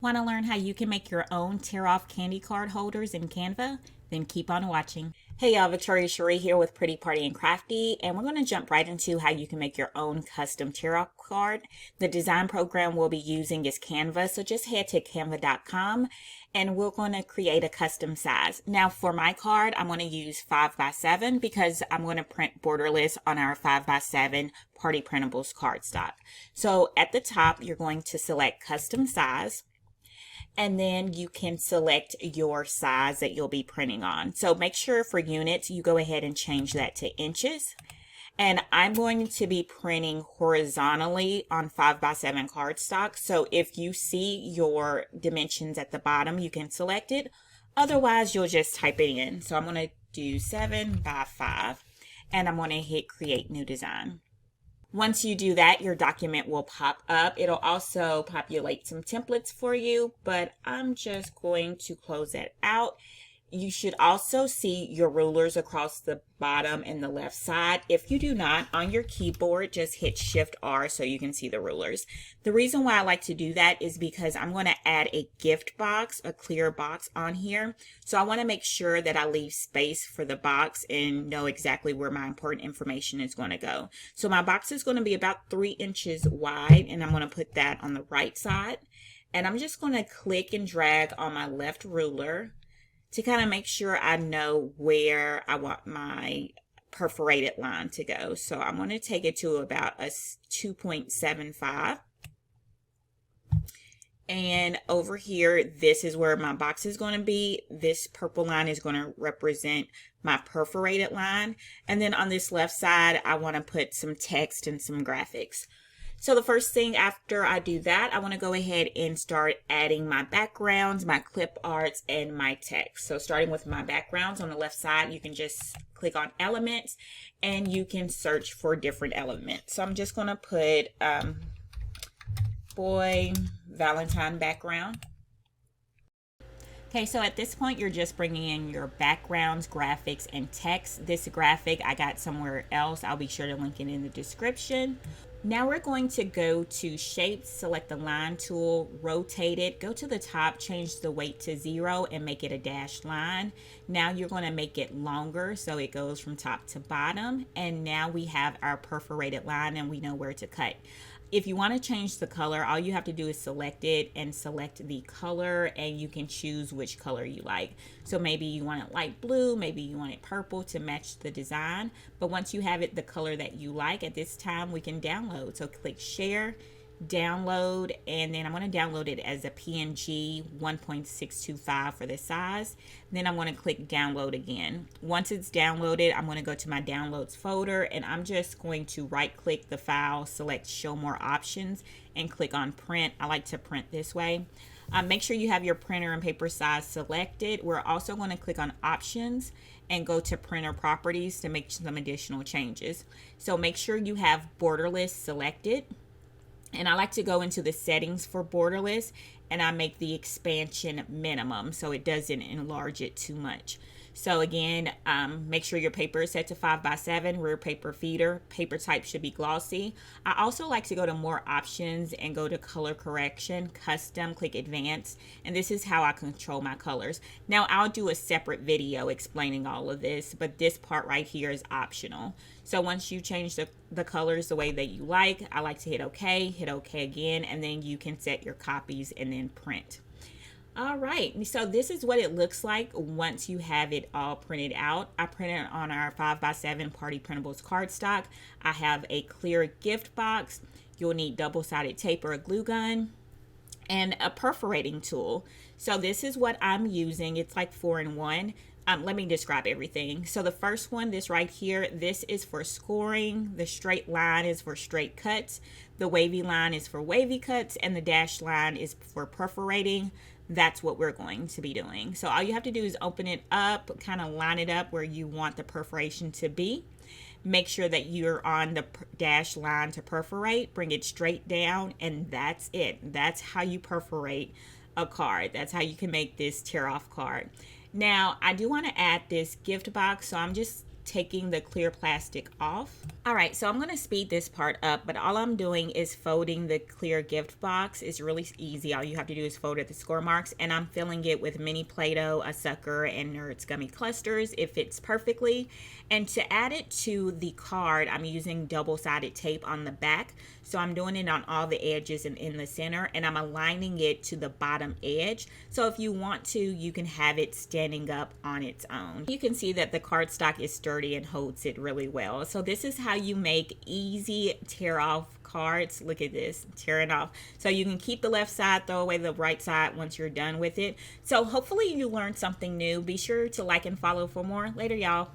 Want to learn how you can make your own tear-off candy card holders in Canva? Then keep on watching. Hey y'all, Victoria Cherie here with Pretty Party and Crafty, and we're going to jump right into how you can make your own custom tear-off card. The design program we'll be using is Canva, so just head to canva.com and we're going to create a custom size. Now for my card, I'm going to use 5x7 because I'm going to print borderless on our 5x7 Party Printables cardstock. So at the top, you're going to select custom size, and then you can select your size that you'll be printing on. So make sure for units, you go ahead and change that to inches. And I'm going to be printing horizontally on 5x7 cardstock. So if you see your dimensions at the bottom, you can select it. Otherwise, you'll just type it in. So I'm going to do 7x5, and I'm going to hit create new design. Once you do that, your document will pop up. It'll also populate some templates for you, but I'm just going to close that out. You should also see your rulers across the bottom and the left side. If you do not, on your keyboard, just hit Shift R so you can see the rulers. The reason why I like to do that is because I'm going to add a gift box, a clear box on here. So I want to make sure that I leave space for the box and know exactly where my important information is going to go. So my box is going to be about 3 inches wide, and I'm going to put that on the right side. And I'm just going to click and drag on my left ruler to kind of make sure I know where I want my perforated line to go. So I'm going to take it to about a 2.75. And over here, this is where my box is going to be. This purple line is going to represent my perforated line. And then on this left side, I want to put some text and some graphics. So the first thing after I do that, I want to go ahead and start adding my backgrounds, my clip arts, and my text. So starting with my backgrounds on the left side, you can just click on elements and you can search for different elements. So I'm just going to put boy Valentine background. Okay, so at this point, you're just bringing in your backgrounds, graphics, and text. This graphic I got somewhere else. I'll be sure to link it in the description. Now we're going to go to shapes, select the line tool, rotate it, go to the top, change the weight to 0 and make it a dashed line. Now you're going to make it longer so it goes from top to bottom. And now we have our perforated line and we know where to cut. If you want to change the color, all you have to do is select it and select the color, and you can choose which color you like. So maybe you want it light blue, maybe you want it purple to match the design. But once you have it the color that you like, at this time we can download. So click share, download, and then I'm going to download it as a PNG 1.625 for the size. Then I'm going to click download again. Once it's downloaded, I'm going to go to my downloads folder, and I'm just going to right click the file, select show more options, and click on print. I like to print this way. Make sure you have your printer and paper size selected. We're also going to click on options and go to printer properties to make some additional changes. So make sure you have borderless selected. And I like to go into the settings for borderless, and I make the expansion minimum so it doesn't enlarge it too much. So again, make sure your paper is set to 5x7, rear paper feeder. Paper type should be glossy. I also like to go to more options and go to color correction, custom, click advanced, and this is how I control my colors. Now I'll do a separate video explaining all of this, but this part right here is optional. So once you change the colors the way that you like, I like to hit OK again, and then you can set your copies and then print. All right, so this is what it looks like once you have it all printed out. I printed on our 5x7 Party Printables cardstock. I have a clear gift box. You'll need double-sided tape or a glue gun and a perforating tool. So this is what I'm using. It's like 4-in-1. Let me describe everything. So the first one, this right here, this is for scoring. The straight line is for straight cuts. The wavy line is for wavy cuts, and the dashed line is for perforating. That's what we're going to be doing. So all you have to do is open it up, kind of line it up where you want the perforation to be. Make sure that you're on the dashed line to perforate, bring it straight down, and that's it. That's how you perforate a card. That's how you can make this tear off card. Now, I do want to add this gift box, so I'm just taking the clear plastic off. All right, so I'm going to speed this part up, but all I'm doing is folding the clear gift box. It's really easy. All you have to do is fold at the score marks, and I'm filling it with mini Play-Doh, a sucker, and Nerds gummy clusters. It fits perfectly. And to add it to the card, I'm using double-sided tape on the back. So I'm doing it on all the edges and in the center, and I'm aligning it to the bottom edge. So if you want to, you can have it standing up on its own. You can see that the cardstock is sturdy and holds it really well. So this is how you make easy tear off cards. Look at this, tear it off. So you can keep the left side, throw away the right side once you're done with it. So hopefully you learned something new. Be sure to like and follow for more. Later, y'all.